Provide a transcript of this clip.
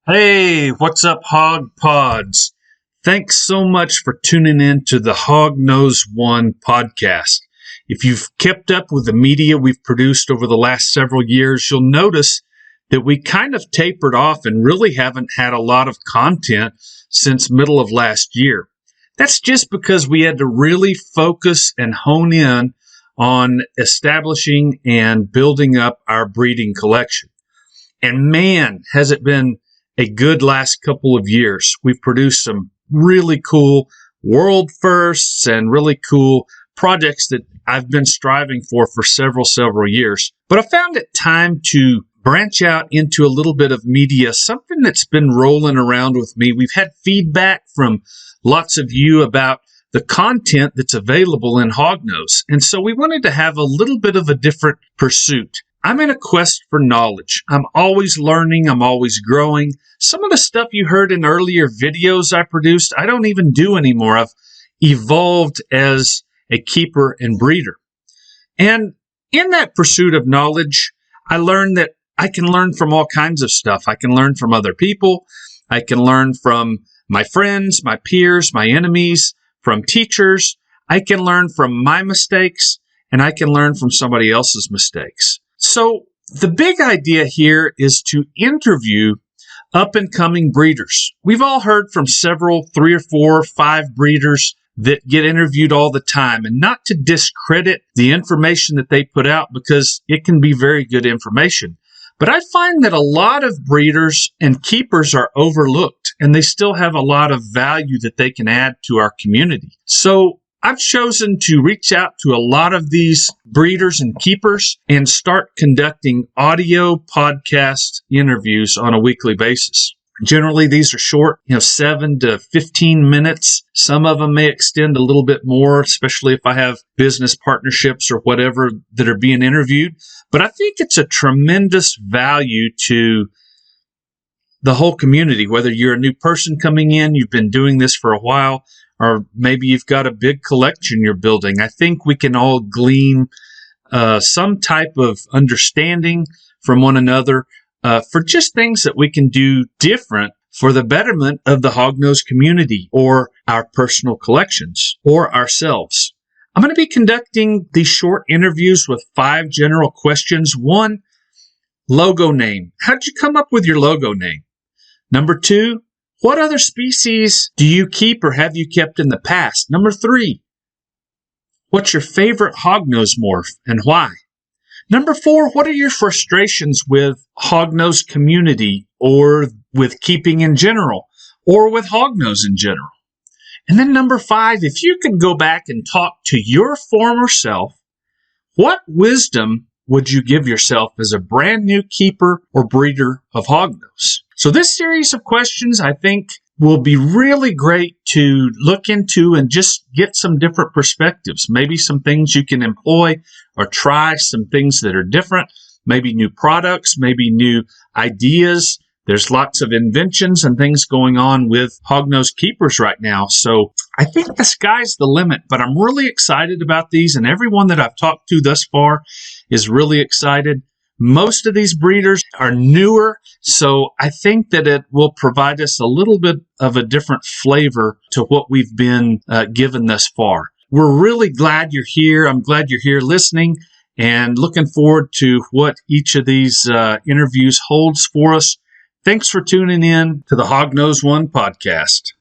Hey, what's up, Hog Pods? Thanks so much for tuning in to the Hog Knows One podcast. If you've kept up with the media we've produced over the last several years, you'll notice that we kind of tapered off and really haven't had a lot of content since middle of last year. That's just because we had to really focus and hone in on establishing and building up our breeding collection. And man, has it been a good last couple of years. We've produced some really cool world firsts and really cool projects that I've been striving for several years. But I found it time to branch out into a little bit of media, something that's been rolling around with me. We've had feedback from lots of you about the content that's available in Hognose. And so we wanted to have a little bit of a different pursuit. I'm in a quest for knowledge. I'm always learning. I'm always growing. Some of the stuff you heard in earlier videos I produced, I don't even do anymore. I've evolved as a keeper and breeder. And in that pursuit of knowledge, I learned that I can learn from all kinds of stuff. I can learn from other people. I can learn from my friends, my peers, my enemies, from teachers. I can learn from my mistakes, and I can learn from somebody else's mistakes. So the big idea here is to interview up-and-coming breeders. We've all heard from several, 3 or 4 or 5 breeders that get interviewed all the time, and not to discredit the information that they put out because it can be very good information. But I find that a lot of breeders and keepers are overlooked, and they still have a lot of value that they can add to our community. So I've chosen to reach out to a lot of these breeders and keepers and start conducting audio podcast interviews on a weekly basis. Generally, these are short, 7 to 15 minutes. Some of them may extend a little bit more, especially if I have business partnerships or whatever that are being interviewed. But I think it's a tremendous value to the whole community, whether you're a new person coming in, you've been doing this for a while, or maybe you've got a big collection you're building. I think we can all glean some type of understanding from one another for just things that we can do different for the betterment of the Hognose community or our personal collections or ourselves. I'm going to be conducting these short interviews with 5 general questions. 1, logo name. How'd you come up with your logo name? Number 2, what other species do you keep or have you kept in the past? Number 3, what's your favorite hognose morph and why? Number 4, what are your frustrations with Hognose community or with keeping in general or with Hognose in general? And then number 5, if you could go back and talk to your former self, what wisdom would you give yourself as a brand new keeper or breeder of Hognose? So this series of questions, I think, will be really great to look into and just get some different perspectives. Maybe some things you can employ or try, some things that are different, maybe new products, maybe new ideas. There's lots of inventions and things going on with Hognose keepers right now. So I think the sky's the limit, but I'm really excited about these, and everyone that I've talked to thus far is really excited. Most of these breeders are newer, so I think that it will provide us a little bit of a different flavor to what we've been given thus far. We're really glad you're here. I'm glad you're here listening and looking forward to what each of these interviews holds for us. Thanks for tuning in to the Hog Knows One podcast.